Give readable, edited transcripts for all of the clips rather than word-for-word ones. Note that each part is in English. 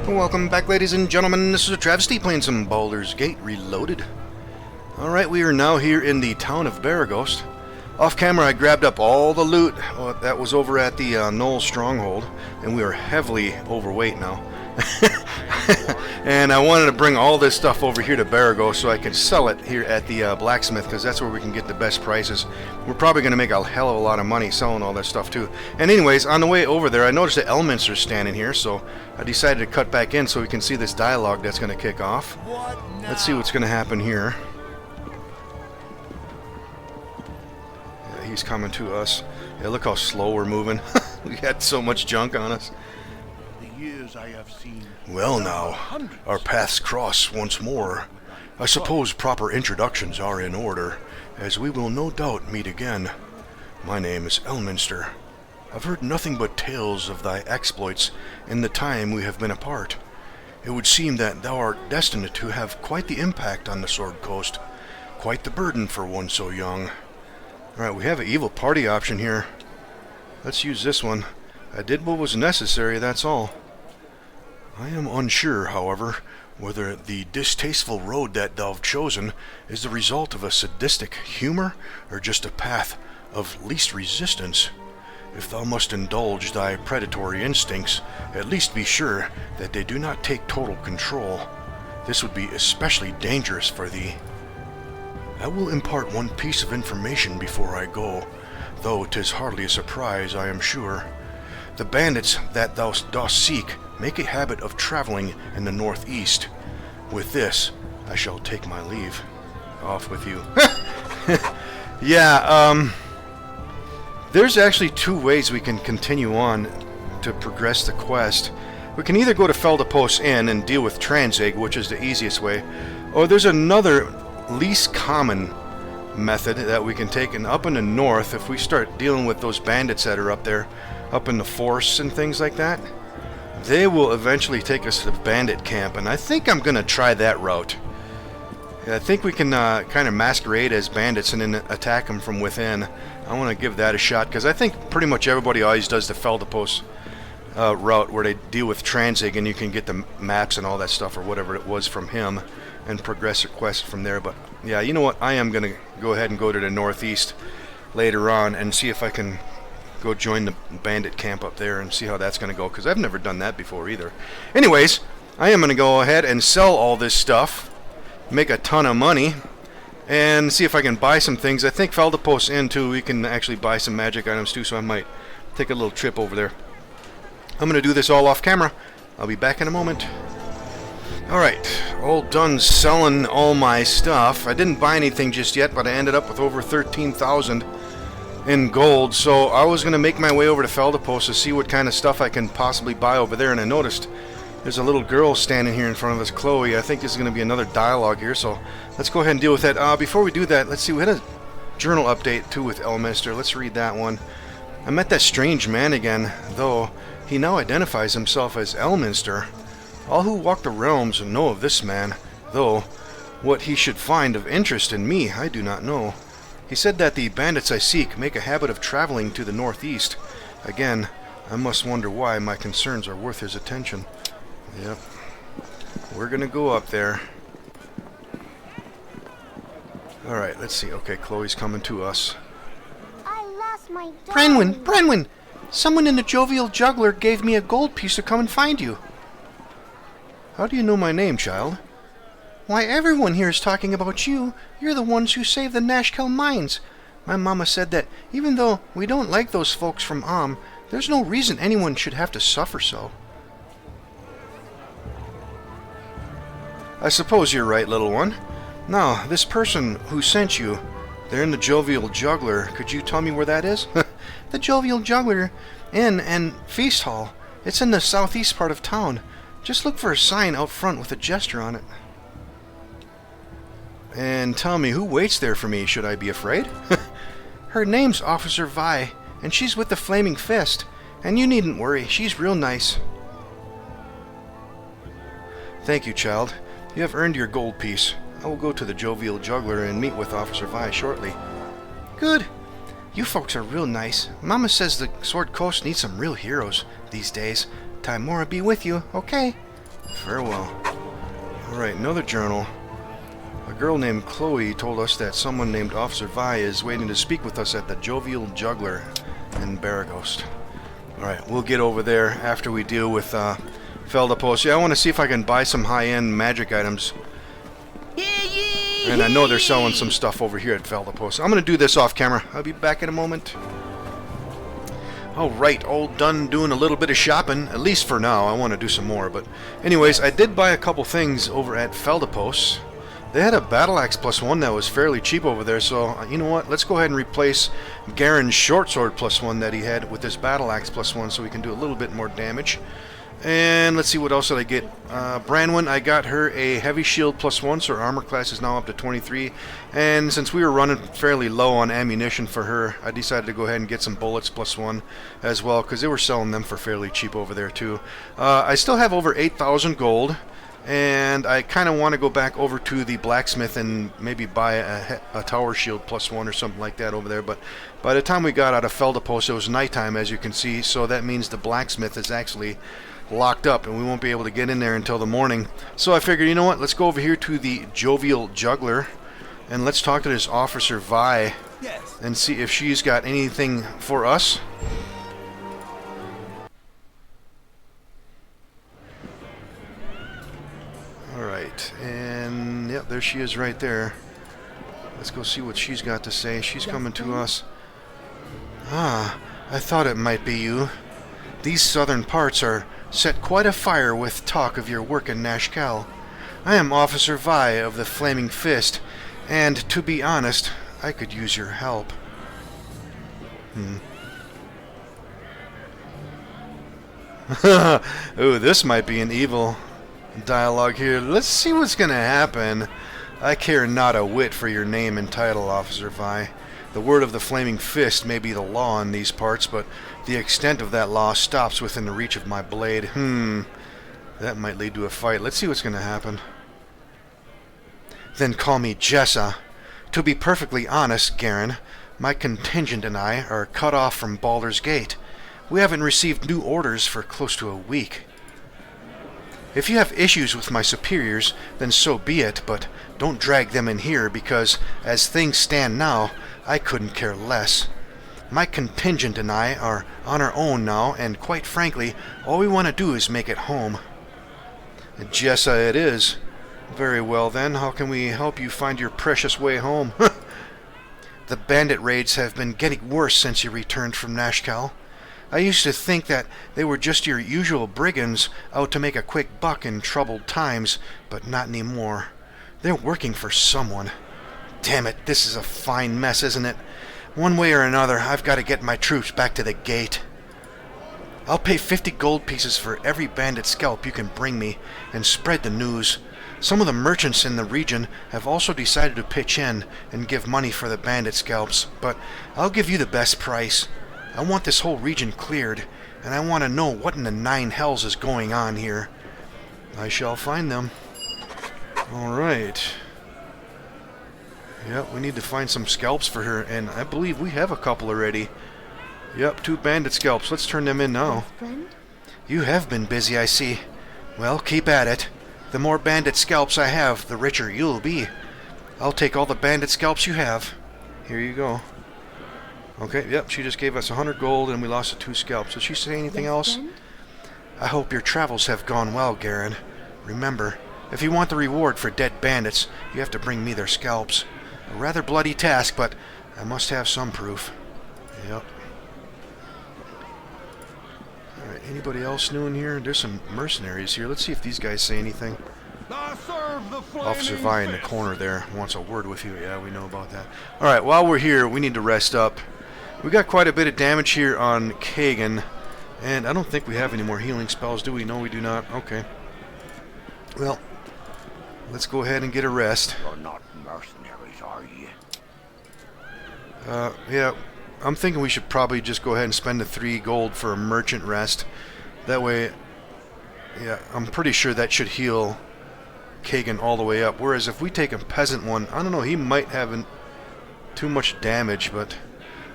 Welcome back, ladies and gentlemen. This is AhTravesty playing some Baldur's Gate Reloaded. Alright, we are now here in the town of Baragost. Off camera, I grabbed up all the loot that was over at the Knoll Stronghold, and we are heavily overweight now. And I wanted to bring all this stuff over here to Baragost so I could sell it here at the blacksmith, because that's where we can get the best prices. We're probably going to make a hell of a lot of money selling all that stuff too. And anyways, on the way over there, I noticed that Elminster's standing here, so I decided to cut back in so we can see this dialogue that's going to kick off. Let's see what's going to happen here. Yeah, he's coming to us. Yeah, look how slow we're moving. We had so much junk on us. I have seen. Well now, our paths cross once more. I suppose proper introductions are in order, as we will no doubt meet again. My name is Elminster. I've heard nothing but tales of thy exploits in the time we have been apart. It would seem that thou art destined to have quite the impact on the Sword Coast, quite the burden for one so young. Alright, we have an evil party option here. Let's use this one. I did what was necessary, that's all. I am unsure, however, whether the distasteful road that thou've chosen is the result of a sadistic humor or just a path of least resistance. If thou must indulge thy predatory instincts, at least be sure that they do not take total control. This would be especially dangerous for thee. I will impart one piece of information before I go, though 'tis hardly a surprise, I am sure. The bandits that thou dost seek make a habit of traveling in the northeast. With this, I shall take my leave. Off with you. Yeah, there's actually two ways we can continue on to progress the quest. We can either go to Feldapos Inn and deal with Transig, which is the easiest way, or there's another least common method that we can take, and up in the north, if we start dealing with those bandits that are up there, up in the forests and things like that, they will eventually take us to the bandit camp, and I think I'm going to try that route. I think we can kind of masquerade as bandits and then attack them from within. I want to give that a shot, because I think pretty much everybody always does the Feldapos route where they deal with Transig and you can get the maps and all that stuff or whatever it was from him and progress the quest from there. But yeah, you know what? I am going to go ahead and go to the northeast later on and see if I can go join the bandit camp up there and see how that's going to go, because I've never done that before either. Anyways, I am going to go ahead and sell all this stuff, make a ton of money, and see if I can buy some things. I think Feldapos Inn too, we can actually buy some magic items too, so I might take a little trip over there. I'm going to do this all off camera. I'll be back in a moment. Alright, all done selling all my stuff. I didn't buy anything just yet, but I ended up with over 13,000 in gold, so I was going to make my way over to Feldapos to see what kind of stuff I can possibly buy over there, and I noticed there's a little girl standing here in front of us, Chloe. I think this is going to be another dialogue here, so let's go ahead and deal with that. Before we do that, let's see, we had a journal update too with Elminster. Let's read that one. I met that strange man again, though he now identifies himself as Elminster. All who walk the realms know of this man, though what he should find of interest in me I do not know. He said that the bandits I seek make a habit of traveling to the northeast. Again, I must wonder why my concerns are worth his attention. Yep. We're gonna go up there. Alright, let's see. Okay, Chloe's coming to us. I lost my dog. Brenwyn! Someone in the Jovial Juggler gave me a gold piece to come and find you. How do you know my name, child? Why, everyone here is talking about you. You're the ones who saved the Nashkel mines. My mama said that even though we don't like those folks from there's no reason anyone should have to suffer so. I suppose you're right, little one. Now, this person who sent you, they're in the Jovial Juggler. Could you tell me where that is? The Jovial Juggler Inn and Feast Hall. It's in the southeast part of town. Just look for a sign out front with a gesture on it. And tell me, who waits there for me? Should I be afraid? Her name's Officer Vi, and she's with the Flaming Fist. And you needn't worry, she's real nice. Thank you, child. You have earned your gold piece. I will go to the Jovial Juggler and meet with Officer Vi shortly. Good. You folks are real nice. Mama says the Sword Coast needs some real heroes these days. Timora be with you, okay? Farewell. Alright, another journal. A girl named Chloe told us that someone named Officer Vi is waiting to speak with us at the Jovial Juggler in Baragost. Alright, we'll get over there after we deal with Feldapost. Yeah, I want to see if I can buy some high-end magic items. And I know they're selling some stuff over here at Feldapost. I'm going to do this off camera. I'll be back in a moment. Alright, all done doing a little bit of shopping, at least for now. I want to do some more, but anyways, I did buy a couple things over at Feldapost. They had a Battle Axe +1 that was fairly cheap over there, so you know what? Let's go ahead and replace Garen's Short Sword +1 that he had with this Battle Axe +1 so we can do a little bit more damage. And let's see what else did I get. Branwen, I got her a Heavy Shield +1, so her armor class is now up to 23. And since we were running fairly low on ammunition for her, I decided to go ahead and get some bullets +1 as well, because they were selling them for fairly cheap over there too. I still have over 8,000 gold. And I kind of want to go back over to the blacksmith and maybe buy a tower shield +1 or something like that over there. But by the time we got out of Feldapost, it was nighttime, as you can see. So that means the blacksmith is actually locked up, and we won't be able to get in there until the morning. So I figured, you know what? Let's go over here to the Jovial Juggler, and let's talk to this Officer Vi and see if she's got anything for us. Alright, and yep, there she is right there. Let's go see what she's got to say. She's coming to us. Ah, I thought it might be you. These southern parts are set quite afire with talk of your work in Nashkel. I am Officer Vi of the Flaming Fist, and to be honest, I could use your help. Ooh, this might be an evil dialogue here. Let's see what's gonna happen. I care not a whit for your name and title, Officer Vi. The word of the Flaming Fist may be the law in these parts, but the extent of that law stops within the reach of my blade. That might lead to a fight. Let's see what's gonna happen. Then call me Jessa. To be perfectly honest, Garen, my contingent and I are cut off from Baldur's Gate. We haven't received new orders for close to a week. If you have issues with my superiors, then so be it, but don't drag them in here because, as things stand now, I couldn't care less. My contingent and I are on our own now, and quite frankly, all we want to do is make it home. Jessa it is. Very well then, how can we help you find your precious way home? The bandit raids have been getting worse since you returned from Nashkel. I used to think that they were just your usual brigands out to make a quick buck in troubled times, but not anymore. They're working for someone. Damn it, this is a fine mess, isn't it? One way or another, I've got to get my troops back to the gate. I'll pay 50 gold pieces for every bandit scalp you can bring me, and spread the news. Some of the merchants in the region have also decided to pitch in and give money for the bandit scalps, but I'll give you the best price. I want this whole region cleared, and I want to know what in the nine hells is going on here. I shall find them. Alright. Yep, we need to find some scalps for her, and I believe we have a couple already. Yep, 2 bandit scalps. Let's turn them in now. You have been busy, I see. Well, keep at it. The more bandit scalps I have, the richer you'll be. I'll take all the bandit scalps you have. Here you go. Okay, yep, she just gave us 100 gold and we lost 2 scalps. Did she say anything else? I hope your travels have gone well, Garen. Remember, if you want the reward for dead bandits, you have to bring me their scalps. A rather bloody task, but I must have some proof. Yep. Alright, anybody else new in here? There's some mercenaries here. Let's see if these guys say anything. Officer Vi in the corner there wants a word with you. Yeah, we know about that. Alright, while we're here, we need to rest up. We got quite a bit of damage here on Kagan, and I don't think we have any more healing spells, do we? No, we do not. Okay. Well, let's go ahead and get a rest. You're not mercenaries, are you? Yeah, I'm thinking we should probably just go ahead and spend the 3 gold for a merchant rest. That way, yeah, I'm pretty sure that should heal Kagan all the way up. Whereas if we take a peasant one, I don't know, he might have too much damage, but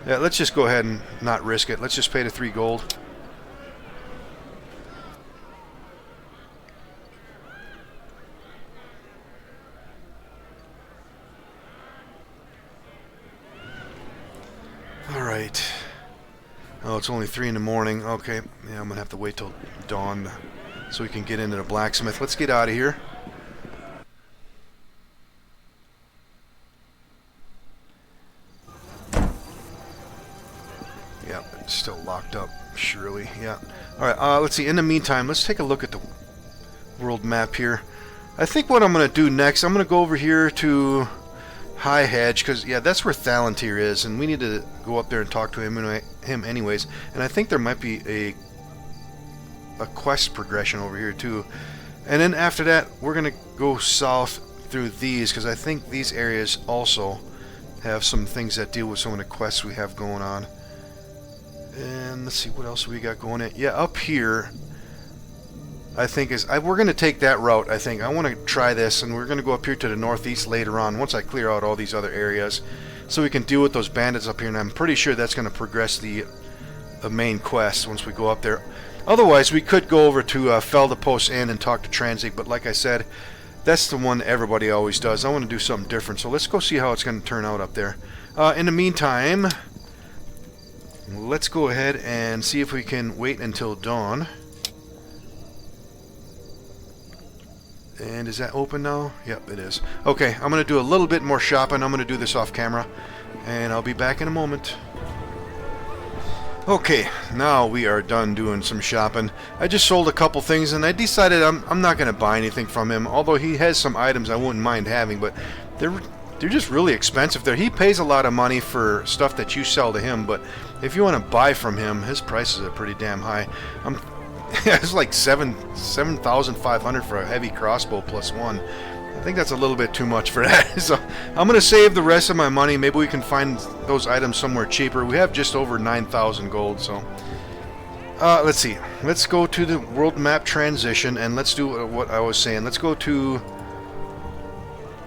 yeah, let's just go ahead and not risk it. Let's just pay the 3 gold. Alright. Oh, it's only 3 in the morning. Okay. Yeah, I'm going to have to wait till dawn so we can get into the blacksmith. Let's get out of here. Yep, it's still locked up, surely. Yeah. Alright, let's see. In the meantime, let's take a look at the world map here. I think what I'm going to do next, I'm going to go over here to High Hedge, because, yeah, that's where Thalantir is, and we need to go up there and talk to him anyways. And I think there might be a quest progression over here, too. And then after that, we're going to go south through these, because I think these areas also have some things that deal with some of the quests we have going on. And let's see, what else we got going in. Yeah, up here, I think we're going to take that route, I think. I want to try this, and we're going to go up here to the northeast later on, once I clear out all these other areas, so we can deal with those bandits up here, and I'm pretty sure that's going to progress the main quest once we go up there. Otherwise, we could go over to Felda Post Inn and talk to Transig, but like I said, that's the one everybody always does. I want to do something different, so let's go see how it's going to turn out up there. In the meantime, let's go ahead and see if we can wait until dawn. And is that open now? Yep, it is. Okay, I'm going to do a little bit more shopping. I'm going to do this off camera, and I'll be back in a moment. Okay, now we are done doing some shopping. I just sold a couple things, and I decided I'm not going to buy anything from him, although he has some items I wouldn't mind having, but they're just really expensive there. He pays a lot of money for stuff that you sell to him, but if you want to buy from him, his prices are pretty damn high. It's like 7,500 for a heavy crossbow +1. I think that's a little bit too much for that. So I'm going to save the rest of my money. Maybe we can find those items somewhere cheaper. We have just over 9,000 gold, so let's see. Let's go to the world map transition, and let's do what I was saying. Let's go to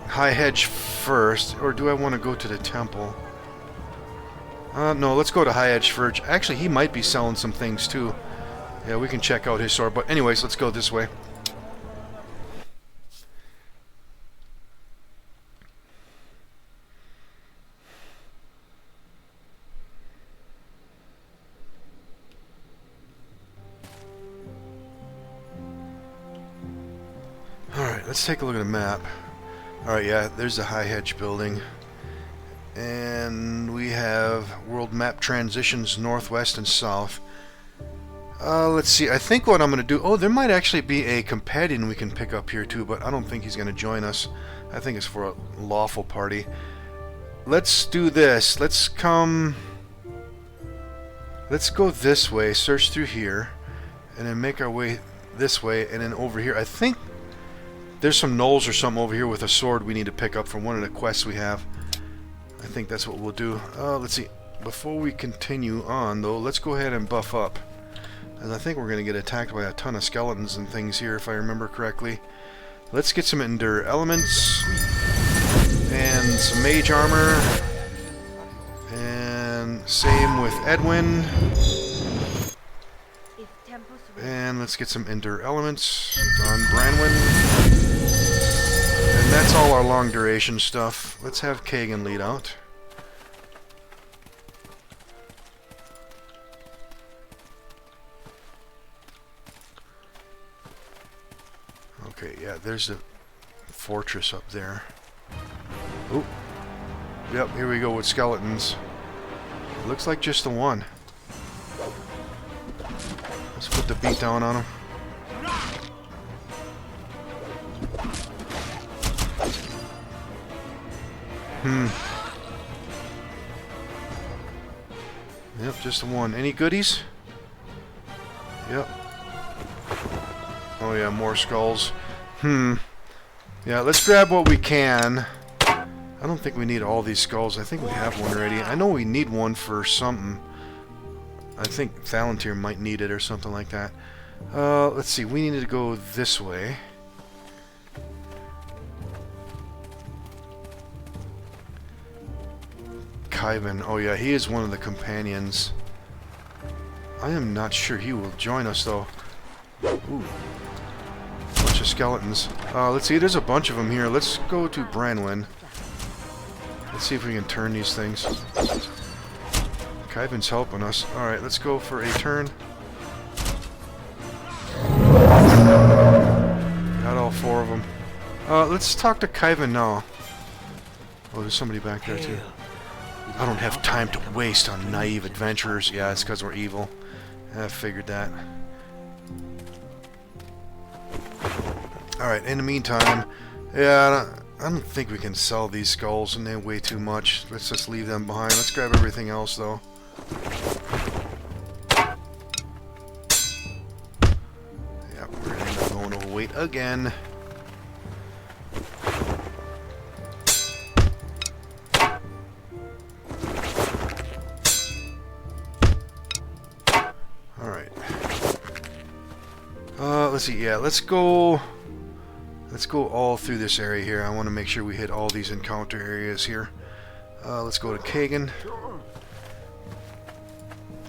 High Hedge first, or do I want to go to the temple? No, let's go to High Hedge first. Actually, he might be selling some things too. Yeah, we can check out his store, but anyways, let's go this way. Alright, let's take a look at the map. Alright, yeah, there's the High Hedge building. And we have world map transitions northwest and south. Let's see, I think what I'm going to do... Oh, there might actually be a companion we can pick up here too, but I don't think he's going to join us. I think it's for a lawful party. Let's do this. Let's go this way, search through here, and then make our way this way, and then over here. I think there's some gnolls or something over here with a sword we need to pick up from one of the quests we have. I think that's what we'll do. Let's see. Before we continue on, though, let's go ahead and buff up. And I think we're going to get attacked by a ton of skeletons and things here, if I remember correctly. Let's get some Endure Elements. And some Mage Armor. And same with Edwin. And let's get some Endure Elements on Branwyn. And that's all our long duration stuff. Let's have Kagan lead out. Okay, yeah, there's the fortress up there. Oh, yep, here we go with skeletons. Looks like just the one. Let's put the beat down on him. Yep, just the one. Any goodies? Yep. Oh yeah, more skulls. Yeah, let's grab what we can. I don't think we need all these skulls. I think we have one already. I know we need one for something. I think Thalantir might need it or something like that. Let's see. We need to go this way. Kaivan. Oh yeah, he is one of the companions. I am not sure he will join us though. Ooh. Bunch of skeletons. Let's see, there's a bunch of them here. Let's go to Branwyn. Let's see if we can turn these things. Kyvan's helping us. Alright, let's go for a turn. Got all 4 of them. Let's talk to Kyvan now. Oh, there's somebody back there too. I don't have time to waste on naive adventurers. Yeah, it's because we're evil. I figured that. Alright, in the meantime, yeah, I don't think we can sell these skulls, and they weigh too much. Let's just leave them behind. Let's grab everything else, though. Yep, we're going to end up going overweight again. Alright. Let's see, yeah, let's go all through this area here. I want to make sure we hit all these encounter areas here. Let's go to Kagan.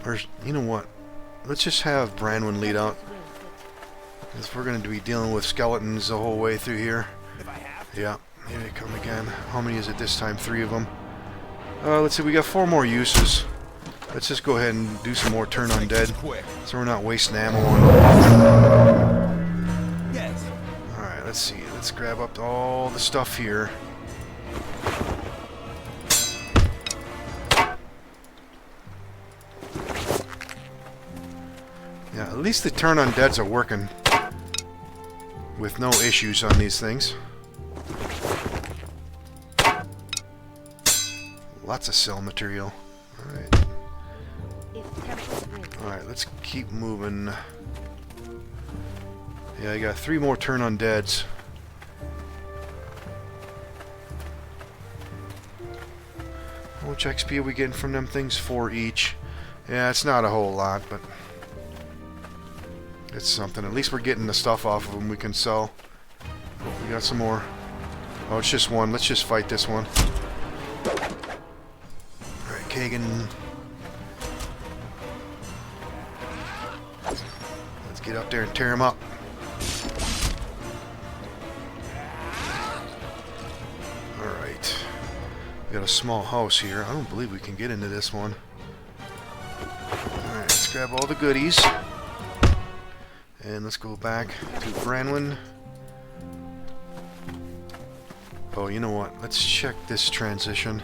Or, you know what? Let's just have Branwen lead out. Because we're going to be dealing with skeletons the whole way through here. Yeah, here they come again. How many is it this time? 3 of them. Let's see, we got 4 more uses. Let's just go ahead and do some more turn undead, so we're not wasting ammo on them. Alright, let's see. Let's grab up all the stuff here. Yeah, at least the turn undeads are working with no issues on these things. Lots of cell material. Alright. Alright, let's keep moving. Yeah, I got 3 more turn undeads. How much XP are we getting from them things? 4 each. Yeah, it's not a whole lot, but it's something. At least we're getting the stuff off of them we can sell. Oh, we got some more. Oh, it's just 1. Let's just fight this one. Alright, Kagan. Let's get up there and tear him up. Alright. We got a small house here. I don't believe we can get into this one. Alright, let's grab all the goodies. And let's go back to Branwen. Oh, you know what? Let's check this transition.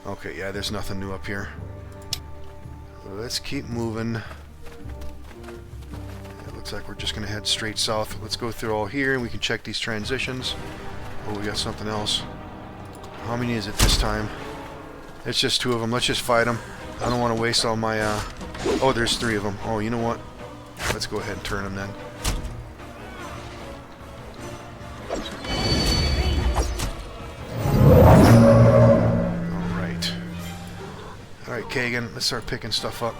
Okay, yeah, there's nothing new up here. Let's keep moving. It looks like we're just going to head straight south. Let's go through all here and we can check these transitions. Oh, we got something else. How many is it this time? It's just 2 of them. Let's just fight them. I don't want to waste all my... Oh, there's 3 of them. Oh, you know what? Let's go ahead and turn them then. Alright. Alright, Kagan. Let's start picking stuff up.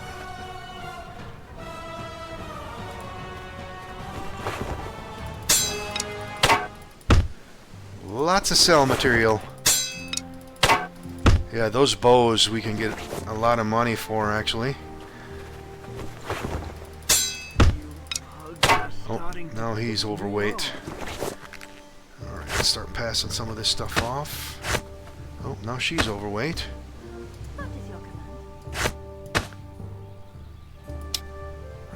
Lots of cell material. Yeah, those bows we can get a lot of money for, actually. Oh, now he's overweight. Alright, let's start passing some of this stuff off. Oh, now she's overweight.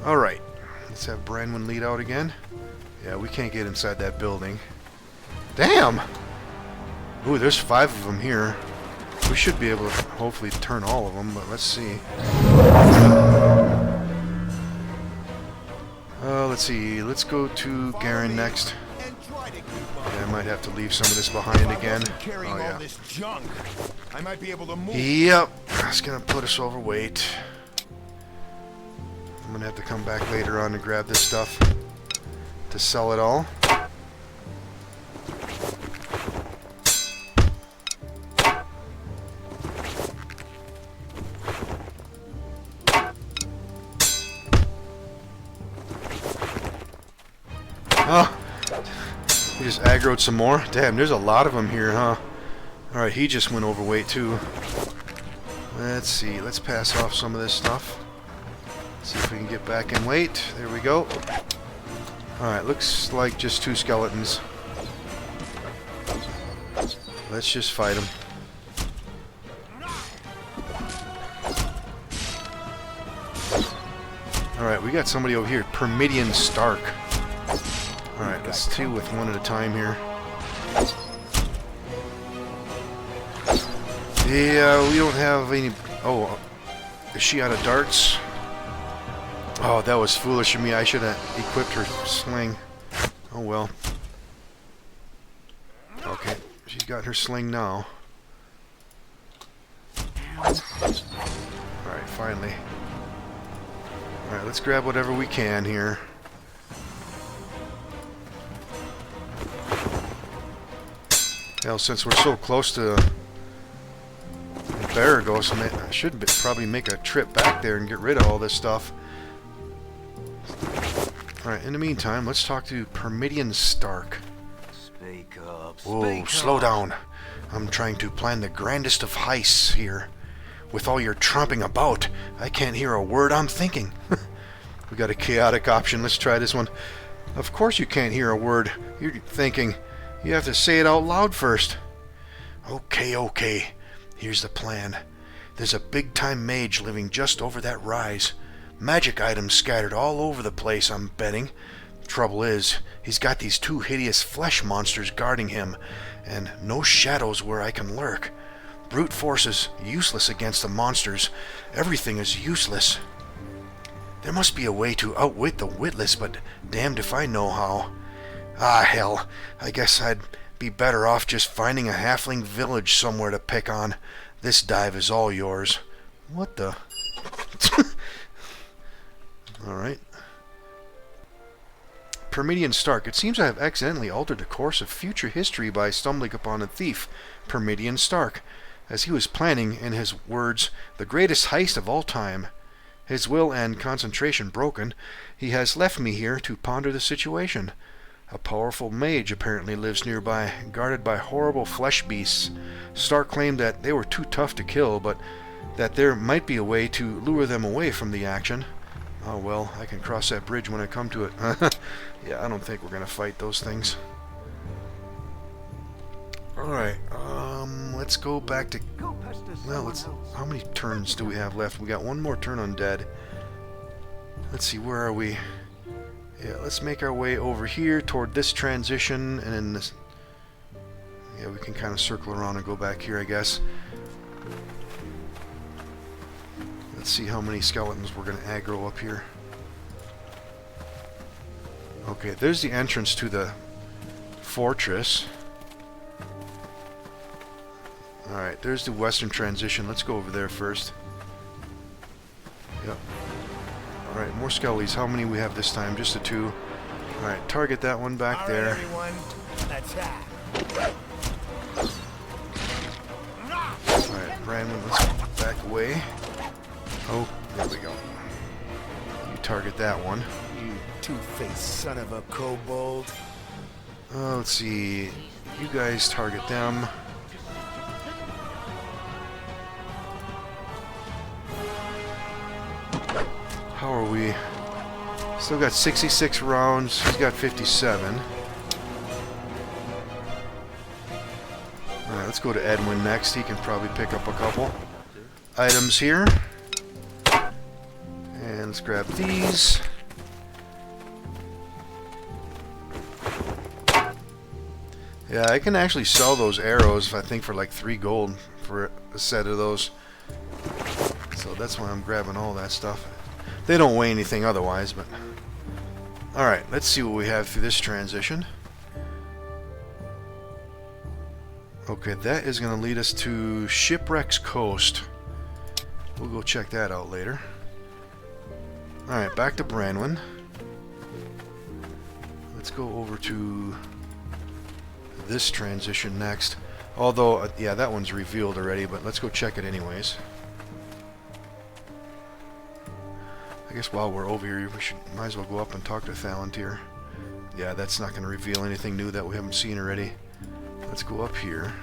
Alright, let's have Branwen lead out again. Yeah, we can't get inside that building. Damn! Ooh, there's 5 of them here. We should be able to hopefully turn all of them, but let's see. Let's see. Let's go to Garen next. Yeah, I might have to leave some of this behind again. Oh, yeah. Yep. That's going to put us overweight. I'm going to have to come back later on to grab this stuff to sell it all. Oh, he just aggroed some more. Damn, there's a lot of them here, huh? Alright, he just went overweight too. Let's see, let's pass off some of this stuff. See if we can get back in weight. There we go. Alright, looks like just 2 skeletons. Let's just fight him. Alright, we got somebody over here. Permidian Stark. Alright, let's deal with one at a time here. Yeah, we don't have any... Oh, is she out of darts? Oh, that was foolish of me. I should have equipped her sling. Oh well. Okay, she's got her sling now. Alright, finally. Alright, let's grab whatever we can here. Hell, since we're so close to Baragos, I should probably make a trip back there and get rid of all this stuff. Alright, in the meantime, let's talk to Permidian Stark. Speak up. Whoa, slow down. I'm trying to plan the grandest of heists here. With all your tromping about, I can't hear a word I'm thinking. We got a chaotic option. Let's try this one. Of course you can't hear a word you're thinking. You have to say it out loud first. Okay. Here's the plan. There's a big-time mage living just over that rise. Magic items scattered all over the place, I'm betting. Trouble is, he's got these two hideous flesh monsters guarding him, and no shadows where I can lurk. Brute force is useless against the monsters. Everything is useless. There must be a way to outwit the witless, but damned if I know how. Ah, hell. I guess I'd be better off just finding a halfling village somewhere to pick on. This dive is all yours. What the... Alright. Permidian Stark. It seems I have accidentally altered the course of future history by stumbling upon a thief, Permidian Stark, as he was planning, in his words, the greatest heist of all time. His will and concentration broken, he has left me here to ponder the situation. A powerful mage apparently lives nearby, guarded by horrible flesh beasts. Stark claimed that they were too tough to kill, but that there might be a way to lure them away from the action. Oh well, I can cross that bridge when I come to it. Yeah, I don't think we're gonna fight those things. Alright, let's go back to... Well, how many turns do we have left? We got one more turn on dead. Let's see, where are we? Yeah, let's make our way over here toward this transition, and then this... Yeah, we can kind of circle around and go back here, I guess. Let's see how many skeletons we're going to aggro up here. Okay, there's the entrance to the fortress. Alright, there's the western transition. Let's go over there first. Yep. Alright, more skellies. How many we have this time? Just the two. Alright, target that one back there. Everyone, attack. Alright, Brandon, let's back away. Oh, there we go. You target that one. You two-faced son of a kobold. Let's see. You guys target them. How are we? Still got 66 rounds. He's got 57. Alright, let's go to Edwin next. He can probably pick up a couple items here. And let's grab these. Yeah, I can actually sell those arrows, I think, for like 3 gold for a set of those. So that's why I'm grabbing all that stuff. They don't weigh anything otherwise, but... Alright, let's see what we have through this transition. Okay, that is going to lead us to Shipwreck's Coast. We'll go check that out later. Alright, back to Branwyn. Let's go over to this transition next. Although, yeah, that one's revealed already, but let's go check it anyways. I guess while we're over here, we might as well go up and talk to Thalantir. Yeah, that's not going to reveal anything new that we haven't seen already. Let's go up here.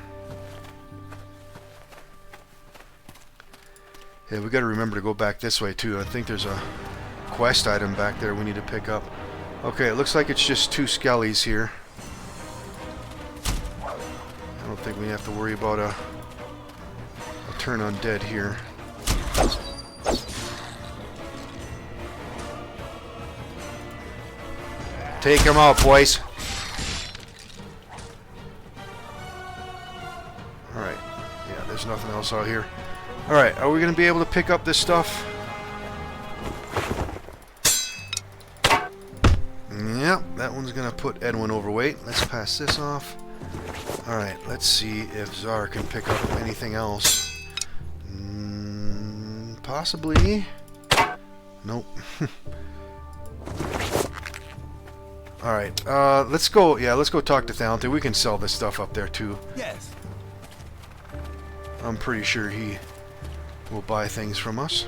Yeah, we got to remember to go back this way too. I think there's a quest item back there we need to pick up. Okay, it looks like it's just 2 skellies here. I don't think we have to worry about a turn undead here. Take him out, boys. Alright. Yeah, there's nothing else out here. Alright, are we going to be able to pick up this stuff? Yep, that one's going to put Edwin overweight. Let's pass this off. Alright, let's see if Czar can pick up anything else. Possibly. Nope. Alright, let's go, let's go talk to Thalantir. We can sell this stuff up there too. Yes. I'm pretty sure he will buy things from us.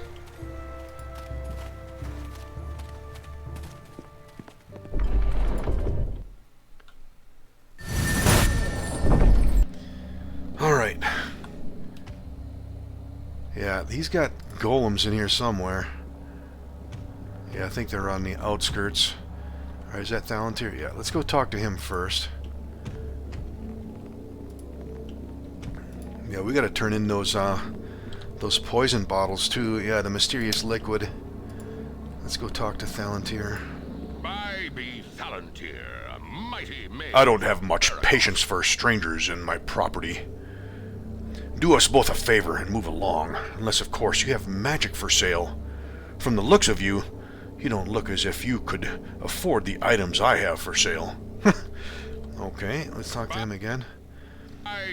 Alright. Yeah, he's got golems in here somewhere. Yeah, I think they're on the outskirts. Alright, is that Thalantir? Yeah, let's go talk to him first. Yeah, we gotta turn in those poison bottles too. Yeah, the mysterious liquid. Let's go talk to Thalantir. I be Thalantir, a mighty mage. I don't have much patience for strangers in my property. Do us both a favor and move along, unless of course you have magic for sale. From the looks of you, you don't look as if you could afford the items I have for sale. Okay, let's talk to him again.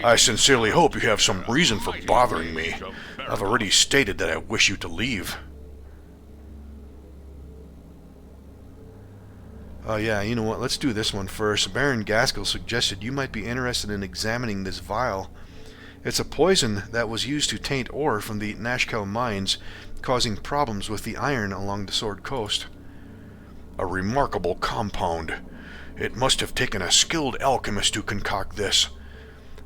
I sincerely hope you have some reason for bothering me. I've already stated that I wish you to leave. Yeah, you know what, let's do this one first. Baron Gaskell suggested you might be interested in examining this vial. It's a poison that was used to taint ore from the Nashkel mines, causing problems with the iron along the Sword Coast. A remarkable compound. It must have taken a skilled alchemist to concoct this.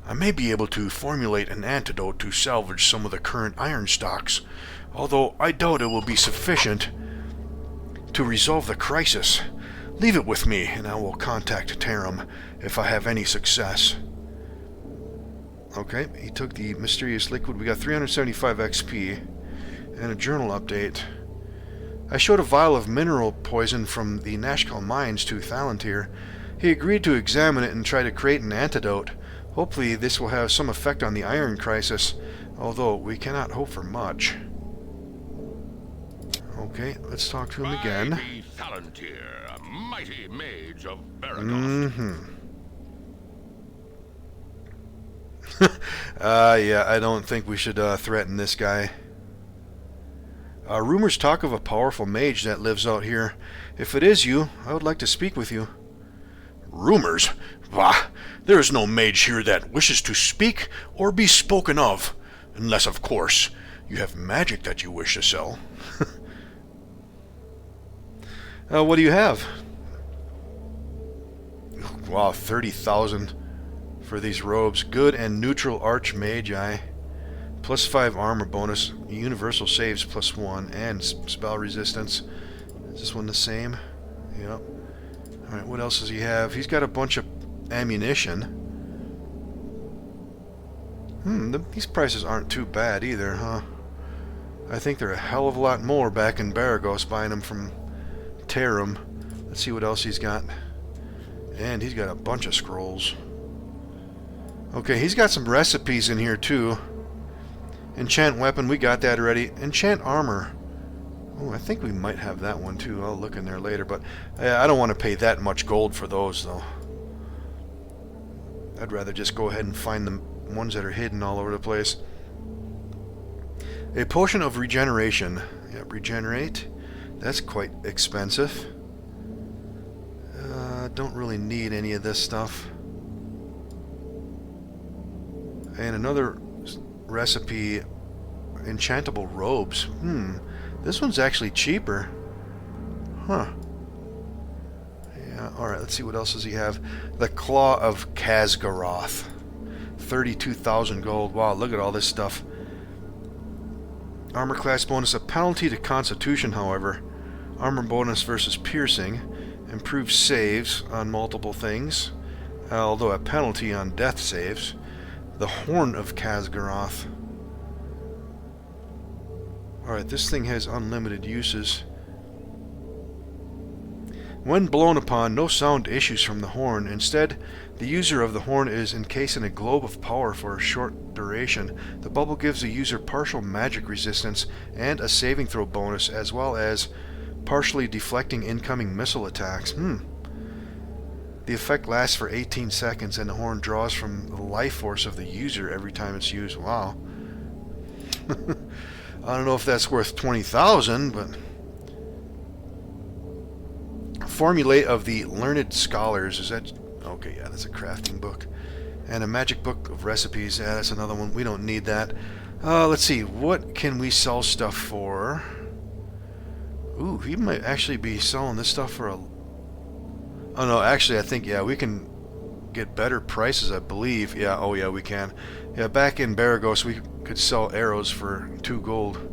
I may be able to formulate an antidote to salvage some of the current iron stocks, although I doubt it will be sufficient to resolve the crisis. Leave it with me, and I will contact Tarim if I have any success. Okay, he took the mysterious liquid. We got 375 XP and a journal update. I showed a vial of mineral poison from the Nashkel mines to Thalantir. He agreed to examine it and try to create an antidote. Hopefully this will have some effect on the iron crisis, although we cannot hope for much. Okay, let's talk to him again. I be Thalantir, a mighty mage of Baragost. Yeah, I don't think we should threaten this guy. Rumors talk of a powerful mage that lives out here. If it is you, I would like to speak with you. Rumors? Bah! There is no mage here that wishes to speak or be spoken of, unless, of course, you have magic that you wish to sell. What do you have? Wow, 30,000 for these robes. Good and neutral archmagi. +5 armor bonus, universal saves +1, and spell resistance. Is this one the same? Yep. Alright, what else does he have? He's got a bunch of ammunition. These prices aren't too bad either, huh? I think they're a hell of a lot more back in Baragos buying them from Tarim. Let's see what else he's got. And he's got a bunch of scrolls. Okay, he's got some recipes in here too. Enchant weapon, we got that already. Enchant armor. Oh, I think we might have that one too. I'll look in there later, but I don't want to pay that much gold for those though. I'd rather just go ahead and find the ones that are hidden all over the place. A potion of regeneration. Yep, regenerate. That's quite expensive. Don't really need any of this stuff. And another recipe, enchantable robes. This one's actually cheaper. Huh. Yeah, alright, let's see what else does he have. The Claw of Khazgaroth. 32,000 gold. Wow, look at all this stuff. Armor class bonus, a penalty to Constitution, however. Armor bonus versus piercing. Improved saves on multiple things, although a penalty on death saves. The Horn of Khazgaroth. Alright, this thing has unlimited uses. When blown upon, no sound issues from the horn. Instead, the user of the horn is encased in a globe of power for a short duration. The bubble gives the user partial magic resistance and a saving throw bonus, as well as partially deflecting incoming missile attacks. The effect lasts for 18 seconds, and the horn draws from the life force of the user every time it's used. Wow. I don't know if that's worth 20,000, but... Formulae of the Learned Scholars. Is that... Okay, yeah, that's a crafting book. And a magic book of recipes. Yeah, that's another one. We don't need that. Let's see. What can we sell stuff for? Ooh, he might actually be selling this stuff for a... Oh, no, actually, I think, yeah, we can get better prices, I believe. Yeah, oh, yeah, we can. Yeah, back in Baragos, we could sell arrows for 2 gold.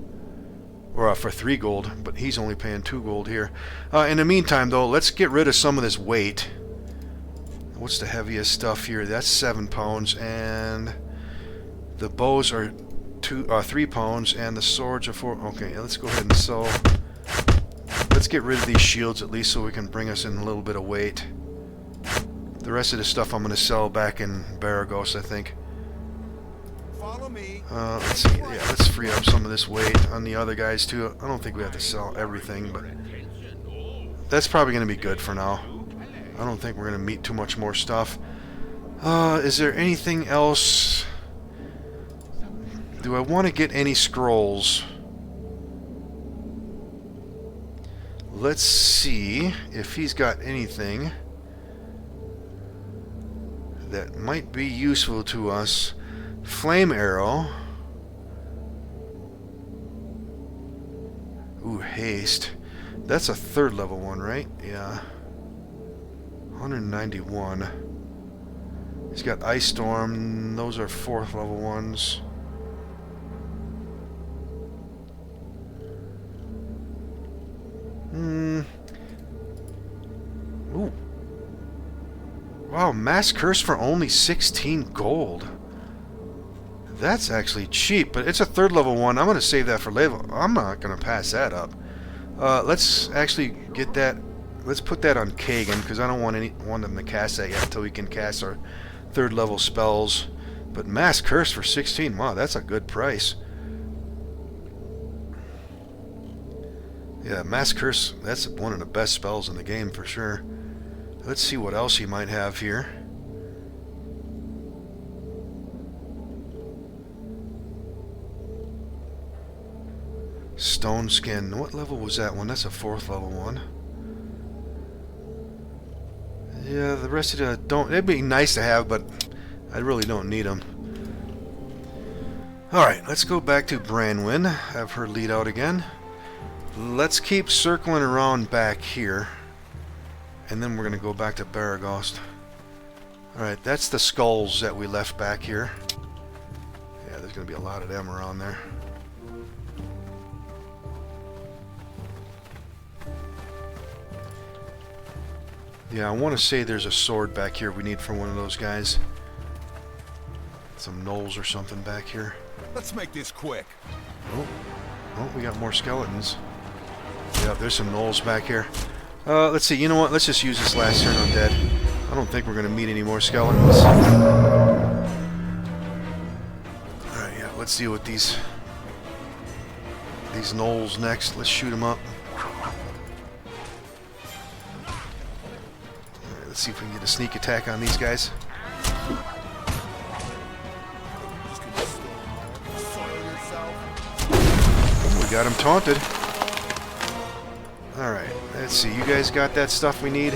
Or for 3 gold, but he's only paying 2 gold here. In the meantime, though, let's get rid of some of this weight. What's the heaviest stuff here? That's 7 pounds, and the bows are 3 pounds, and the swords are 4. Okay, let's go ahead and sell. Let's get rid of these shields at least, so we can bring us in a little bit of weight. The rest of the stuff I'm going to sell back in Baragos, I think. Follow me. Let's see. Yeah, let's free up some of this weight on the other guys too. I don't think we have to sell everything, but that's probably going to be good for now. I don't think we're going to meet too much more stuff. Is there anything else? Do I want to get any scrolls? Let's see if he's got anything that might be useful to us. Flame arrow. Ooh, haste. That's a 3rd level one, right? Yeah. 191. He's got ice storm. Those are 4th level ones. Ooh. Wow, mass curse for only 16 gold. That's actually cheap, but it's a 3rd level one. I'm going to save that for later. I'm not going to pass that up. Let's actually get that. Let's put that on Kagan, because I don't want him to cast that yet until we can cast our 3rd level spells. But mass curse for 16. Wow, that's a good price. Yeah, mass curse. That's one of the best spells in the game for sure. Let's see what else he might have here. Stone skin. What level was that one? That's a 4th level one. Yeah, the rest of the don't. It'd be nice to have, but I really don't need them. Alright, let's go back to Branwyn. Have her lead out again. Let's keep circling around back here. And then we're going to go back to Baragos. Alright, that's the skulls that we left back here. Yeah, there's going to be a lot of them around there. Yeah, I want to say there's a sword back here we need for one of those guys. Some gnolls or something back here. Let's make this quick. Oh, we got more skeletons. Yeah, there's some gnolls back here. Let's see, you know what? Let's just use this last turn on dead. I don't think we're going to meet any more skeletons. Alright, yeah, let's deal with these gnolls next. Let's shoot them up. Alright, let's see if we can get a sneak attack on these guys. Oh, we got him taunted. Alright, let's see. You guys got that stuff we need?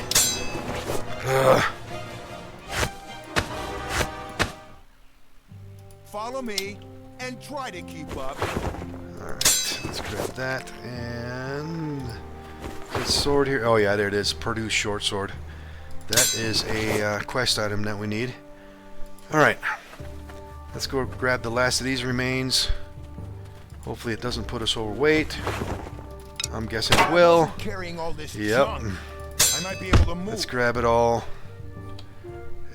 Follow me and try to keep up. Alright, let's grab that. And this sword here. Oh, yeah, there it is. Purdue's short sword. That is a quest item that we need. Alright, let's go grab the last of these remains. Hopefully it doesn't put us overweight. I'm guessing it will. Carrying all this Yep. junk. I might be able to move. Let's grab it all.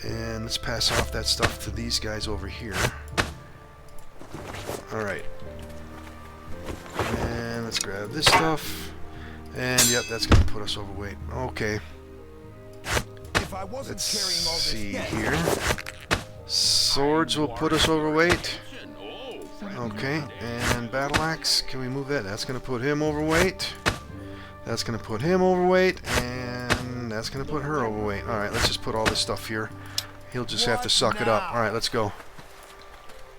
And let's pass off that stuff to these guys over here. Alright. And let's grab this stuff. And yep, that's going to put us overweight. Okay. If I wasn't Let's carrying all this see debt, here. Swords will put us overweight. Okay, and battle axe, can we move that? That's going to put him overweight. That's going to put him overweight, and that's going to put her overweight. Alright, let's just put all this stuff here. He'll just have to suck it up. Alright, let's go.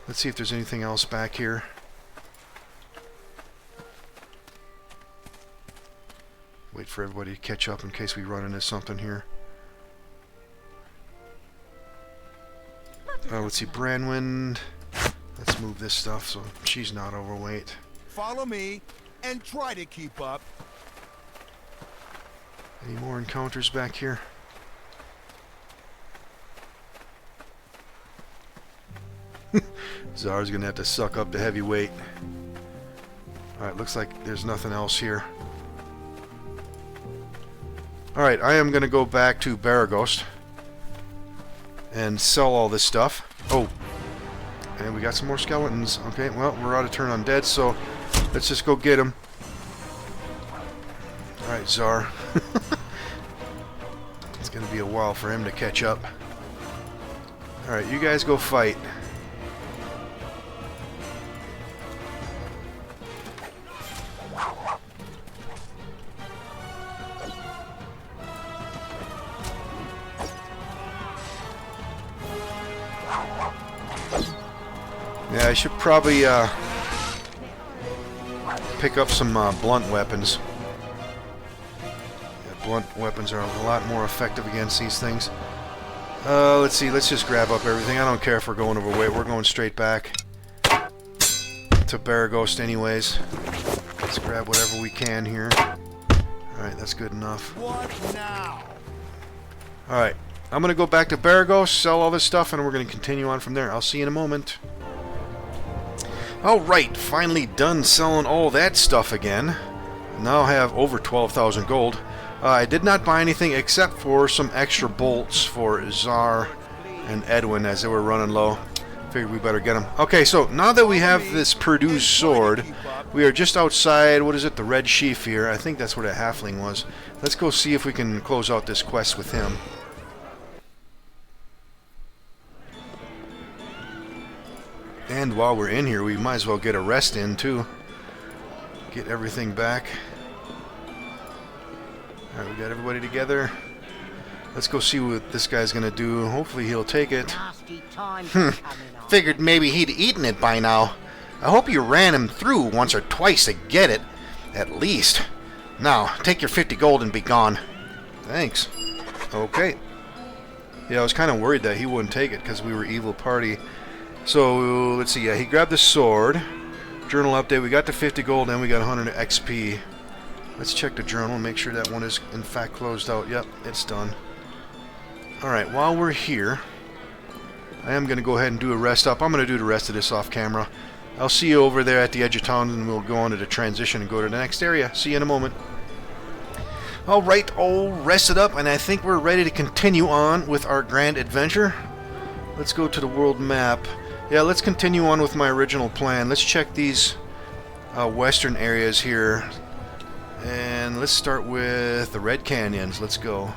Let's see if there's anything else back here. Wait for everybody to catch up in case we run into something here. Let's see, Branwind. Let's move this stuff so she's not overweight. follow me and try to keep up. Any more encounters back here? Zar's gonna have to suck up the heavy weight. Alright, looks like there's nothing else here. Alright, I am gonna go back to Baraghost and sell all this stuff. Oh, and we got some more skeletons. Okay, well, we're out of turn on dead, so let's just go get them. Alright, Zar. It's gonna be a while for him to catch up. Alright, you guys go fight. Yeah, I should probably pick up some blunt weapons. Yeah, blunt weapons are a lot more effective against these things. Let's see, let's just grab up everything. I don't care if we're going overweight, we're going straight back to Baraghost anyways. Let's grab whatever we can here. Alright, that's good enough. What now? Alright, I'm going to go back to Baraghost, sell all this stuff, and we're going to continue on from there. I'll see you in a moment. Alright, finally done selling all that stuff again. Now I have over 12,000 gold. I did not buy anything except for some extra bolts for Zar and Edwin as they were running low. Figured we better get them. Okay, so now that we have this Purdue's sword, we are just outside, what is it, the Red Sheaf here. I think that's where the halfling was. Let's go see if we can close out this quest with him. And while we're in here, we might as well get a rest in too. Get everything back. Alright, we got everybody together. Let's go see what this guy's gonna do. Hopefully he'll take it. Figured maybe he'd eaten it by now. I hope you ran him through once or twice to get it. At least. Now, take your 50 gold and be gone. Thanks. Okay. Yeah, I was kind of worried that he wouldn't take it because we were evil party. So, let's see. Yeah, he grabbed the sword. Journal update. We got the 50 gold and we got 100 XP. Let's check the journal and make sure that one is in fact closed out. Yep, it's done. Alright, while we're here, I am going to go ahead and do a rest up. I'm going to do the rest of this off camera. I'll see you over there at the edge of town and we'll go on to the transition and go to the next area. See you in a moment. Alright, all rested up and I think we're ready to continue on with our grand adventure. Let's go to the world map. Yeah, let's continue on with my original plan. Let's check these western areas here. And let's start with the Red Canyons. Let's go.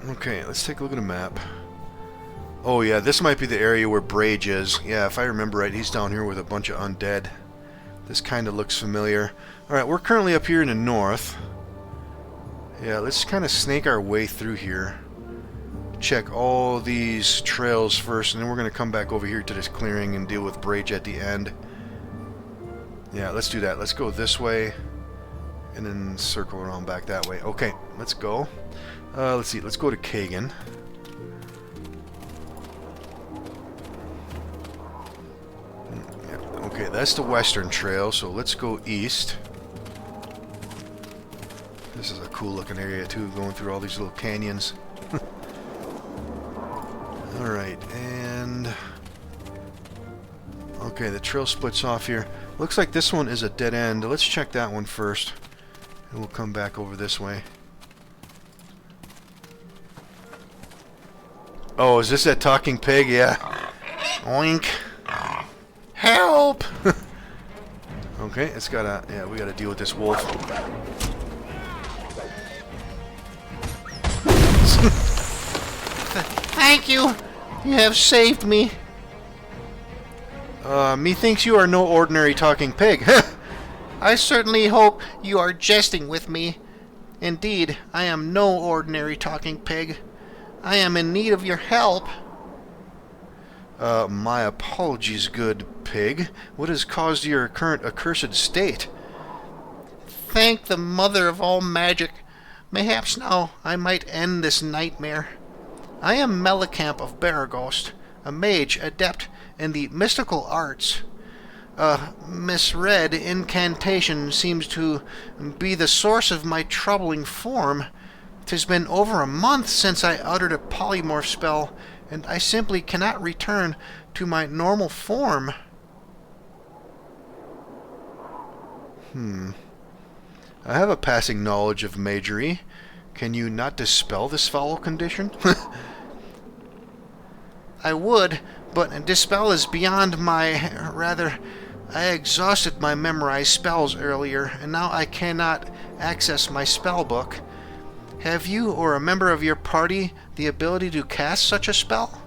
Okay, let's take a look at a map. Oh yeah, this might be the area where Brage is. Yeah, if I remember right, he's down here with a bunch of undead. This kind of looks familiar. Alright, we're currently up here in the north. Yeah, let's kind of snake our way through here. Check all these trails first, and then we're going to come back over here to this clearing and deal with Brage at the end. Yeah, let's do that. Let's go this way, and then circle around back that way. Okay, let's go. Let's see, let's go to Kagan. Okay, that's the western trail, so let's go east. This is a cool looking area too, going through all these little canyons. Alright, and Okay, the trail splits off here. Looks like this one is a dead end. Let's check that one first. And we'll come back over this way. Oh, is this that talking pig? Yeah. Oink. Help! Okay, it's gotta... Yeah, we gotta deal with this wolf. Thank you. You have saved me. Methinks you are no ordinary talking pig. I certainly hope you are jesting with me. Indeed, I am no ordinary talking pig. I am in need of your help. My apologies, good pig. What has caused your current accursed state? Thank the mother of all magic. Mayhaps now I might end this nightmare. I am Melicamp of Baragost, a mage adept in the mystical arts. A misread incantation seems to be the source of my troubling form. 'Tis been over a month since I uttered a polymorph spell, and I simply cannot return to my normal form. I have a passing knowledge of magery. Can you not dispel this foul condition? I would, but dispel is beyond my... I exhausted my memorized spells earlier, and now I cannot access my spell book. Have you or a member of your party the ability to cast such a spell?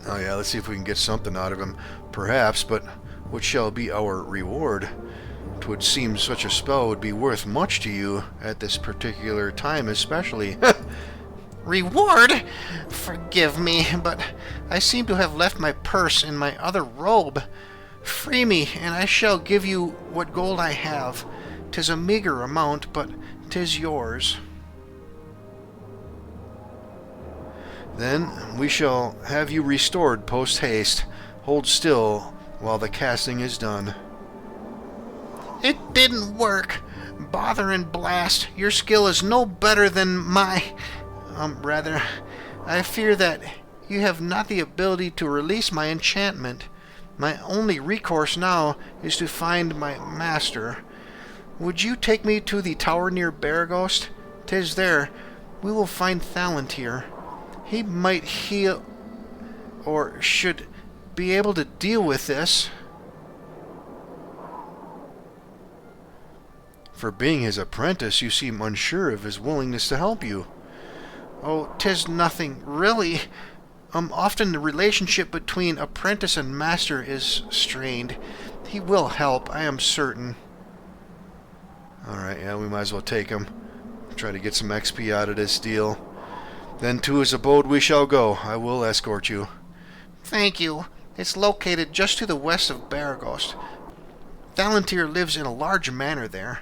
Oh yeah, let's see if we can get something out of him. Perhaps, but what shall be our reward? 'Twould seem such a spell would be worth much to you at this particular time especially. Reward? Forgive me, but I seem to have left my purse in my other robe. Free me, and I shall give you what gold I have. 'Tis a meager amount, but 'tis yours. Then we shall have you restored post-haste. Hold still while the casting is done. It didn't work. Bother and blast. Your skill is no better than my... I fear that you have not the ability to release my enchantment. My only recourse now is to find my master. Would you take me to the tower near Baragost? 'Tis there. We will find Thalantir. He might heal... or should be able to deal with this. For being his apprentice, you seem unsure of his willingness to help you. Oh, 'tis nothing, really. Often the relationship between apprentice and master is strained. He will help, I am certain. Alright, yeah, we might as well take him. Try to get some XP out of this deal. Then to his abode we shall go. I will escort you. Thank you. It's located just to the west of Baragost. Thalantir lives in a large manor there.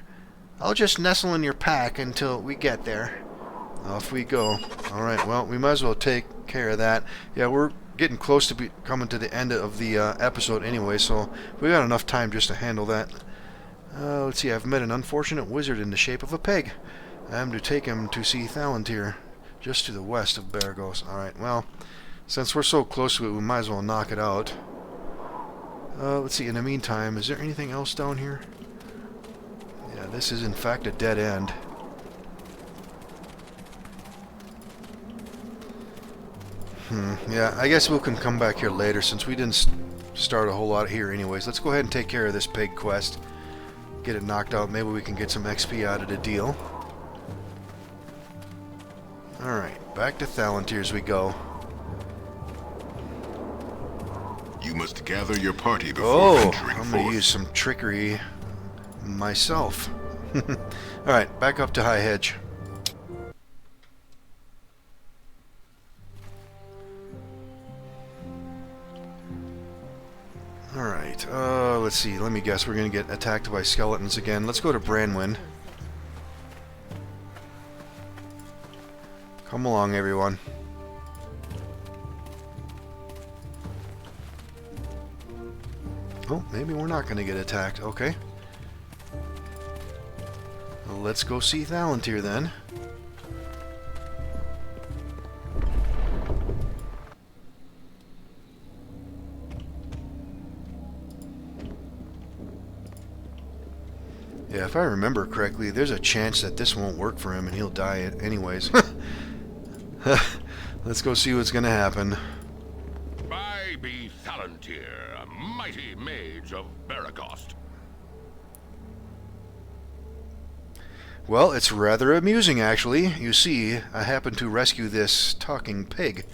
I'll just nestle in your pack until we get there. Off we go. Alright, well, we might as well take care of that. Yeah, we're getting close to coming to the end of the episode anyway, so we got enough time just to handle that. Let's see, I've met an unfortunate wizard in the shape of a pig. I am to take him to see Thalantir, just to the west of Baragost. Alright, well, since we're so close to it, we might as well knock it out. Let's see, in the meantime, is there anything else down here? Yeah, this is in fact a dead end. Yeah, I guess we can come back here later since we didn't start a whole lot here anyways. Let's go ahead and take care of this pig quest. Get it knocked out. Maybe we can get some XP out of the deal. Alright, back to Thalantir as we go. You must gather your party before venturing I'm forth. going to use some trickery myself. Alright, back up to High Hedge. Alright, let's see, let me guess, we're going to get attacked by skeletons again. Let's go to Branwyn. Come along, everyone. Oh, maybe we're not going to get attacked. Okay. Well, let's go see Thalantir then. Yeah, if I remember correctly, there's a chance that this won't work for him and he'll die anyways. Let's go see what's gonna happen. I be Thalantir, a mighty mage of Baragost. Well, it's rather amusing, actually. You see, I happened to rescue this talking pig.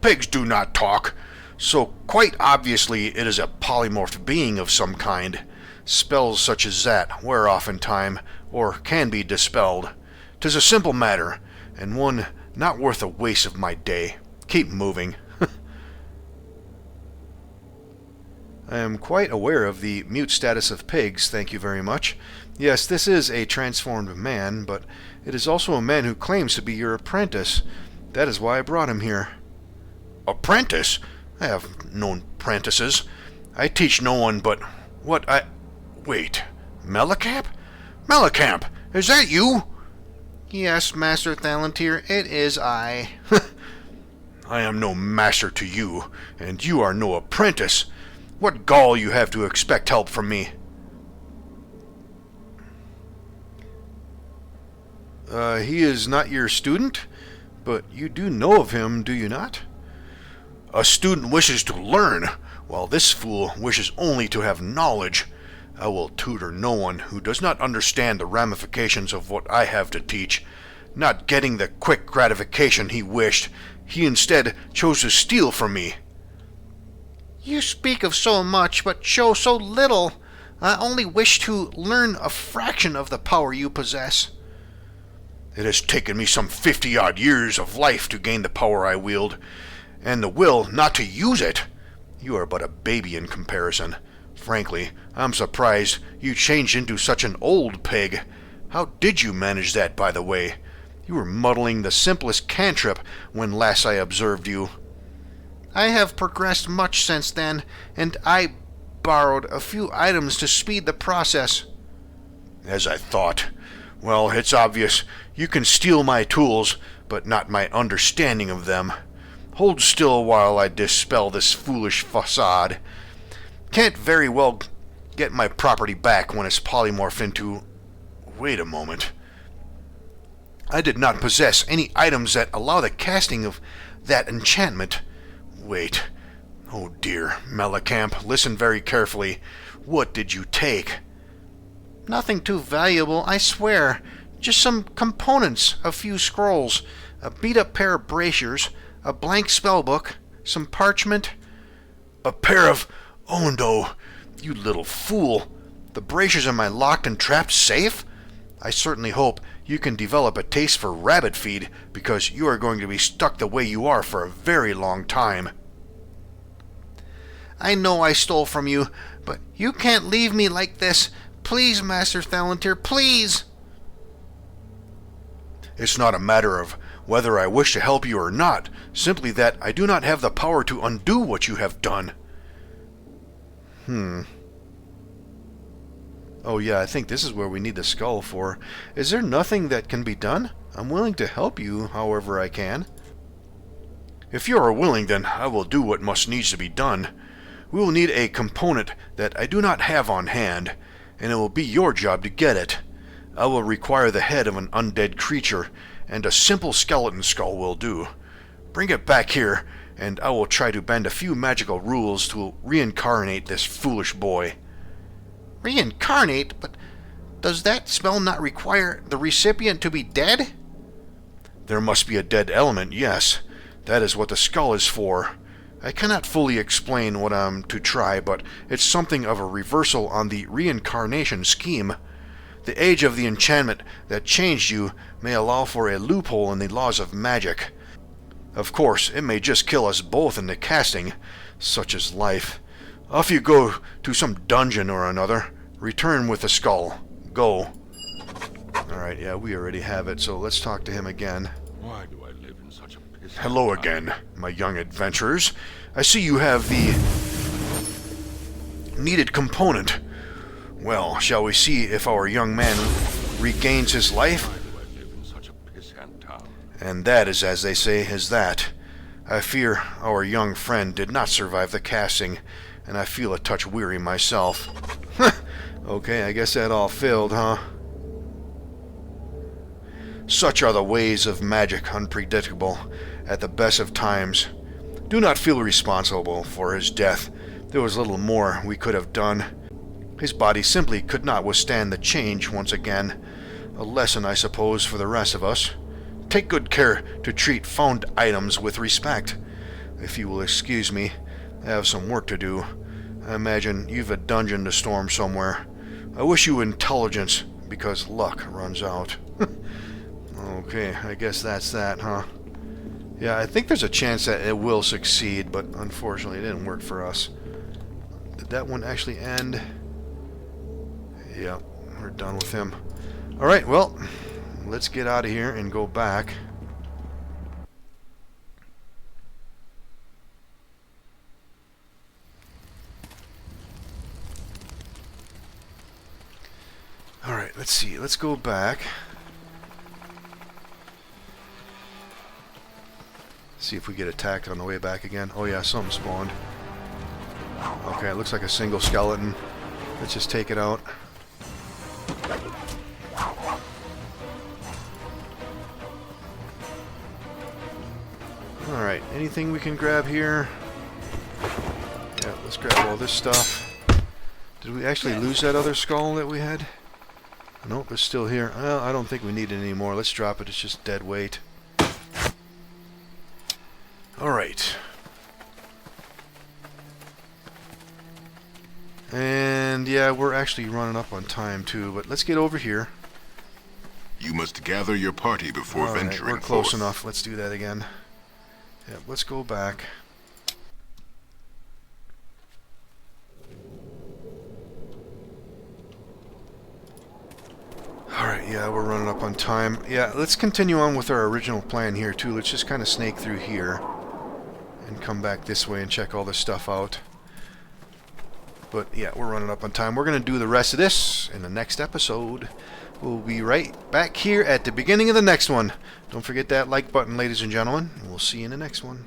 Pigs do not talk, so quite obviously it is a polymorphed being of some kind. Spells such as that wear off in time, or can be dispelled. 'Tis a simple matter, and one not worth a waste of my day. Keep moving. I am quite aware of the mute status of pigs, thank you very much. Yes, this is a transformed man, but it is also a man who claims to be your apprentice. That is why I brought him here. Apprentice? I have no apprentices. I teach no one but what I... Wait, Melicamp? Melicamp, is that you? Yes, Master Thalantir, it is I. I am no master to you, and you are no apprentice. What gall you have to expect help from me? He is not your student, but you do know of him, do you not? A student wishes to learn, while this fool wishes only to have knowledge. I will tutor no one who does not understand the ramifications of what I have to teach. Not getting the quick gratification he wished, he instead chose to steal from me. You speak of so much, but show so little. I only wish to learn a fraction of the power you possess. It has taken me some 50-odd years of life to gain the power I wield, and the will not to use it. You are but a baby in comparison. Frankly, I'm surprised you changed into such an old pig. How did you manage that, by the way? You were muddling the simplest cantrip when last I observed you. I have progressed much since then, and I borrowed a few items to speed the process. As I thought. Well, it's obvious. You can steal my tools, but not my understanding of them. Hold still while I dispel this foolish facade. Can't very well get my property back when it's polymorphed into... Wait a moment. I did not possess any items that allow the casting of that enchantment. Wait. Oh dear, Melicamp, listen very carefully. What did you take? Nothing too valuable, I swear. Just some components, a few scrolls, a beat-up pair of braziers, a blank spellbook, some parchment. A pair of... Oh no, you little fool. The braziers in my locked and trapped safe? I certainly hope you can develop a taste for rabbit feed, because you are going to be stuck the way you are for a very long time. I know I stole from you, but you can't leave me like this. Please, Master Thalantir, please! It's not a matter of whether I wish to help you or not, simply that I do not have the power to undo what you have done. Oh yeah, I think this is where we need the skull for. Is there nothing that can be done? I'm willing to help you however I can. If you are willing, then I will do what must needs to be done. We will need a component that I do not have on hand, and it will be your job to get it. I will require the head of an undead creature, and a simple skeleton skull will do. Bring it back here, and I will try to bend a few magical rules to reincarnate this foolish boy. Reincarnate? But does that spell not require the recipient to be dead? There must be a dead element, yes. That is what the skull is for. I cannot fully explain what I'm to try, but it's something of a reversal on the reincarnation scheme. The age of the enchantment that changed you may allow for a loophole in the laws of magic. Of course, it may just kill us both in the casting. Such is life. Off you go to some dungeon or another. Return with the skull. Go. Alright, yeah, we already have it, so let's talk to him again. Why do I live in such a piss? Hello again, my young adventurers. I see you have the needed component. Well, shall we see if our young man regains his life? Why do I live in such a pissant town? And that is, as they say, is that. I fear our young friend did not survive the casting, and I feel a touch weary myself. Okay, I guess that all filled, huh? Such are the ways of magic, unpredictable at the best of times. Do not feel responsible for his death. There was little more we could have done. His body simply could not withstand the change once again. A lesson, I suppose, for the rest of us. Take good care to treat found items with respect. If you will excuse me, I have some work to do. I imagine you've a dungeon to storm somewhere. I wish you intelligence, because luck runs out. Okay, I guess that's that, huh? Yeah, I think there's a chance that it will succeed, but unfortunately it didn't work for us. Did that one actually end? Yeah, we're done with him. Alright, well, let's get out of here and go back. Alright, let's see. Let's go back. See if we get attacked on the way back again. Oh yeah, something spawned. Okay, it looks like a single skeleton. Let's just take it out. Alright, anything we can grab here? Yeah, let's grab all this stuff. Did we actually lose that other skull that we had? Nope, it's still here. Well, I don't think we need it anymore. Let's drop it. It's just dead weight. Alright. And yeah, we're actually running up on time too, but let's get over here. You must gather your party before Alright, venturing we're close forth. enough. Let's do that again. Yep, let's go back. Alright, yeah, we're running up on time. Yeah, let's continue on with our original plan here too. Let's just kind of snake through here and come back this way and check all this stuff out. But yeah, we're running up on time. We're going to do the rest of this in the next episode. We'll be right back here at the beginning of the next one. Don't forget that like button, ladies and gentlemen, and we'll see you in the next one.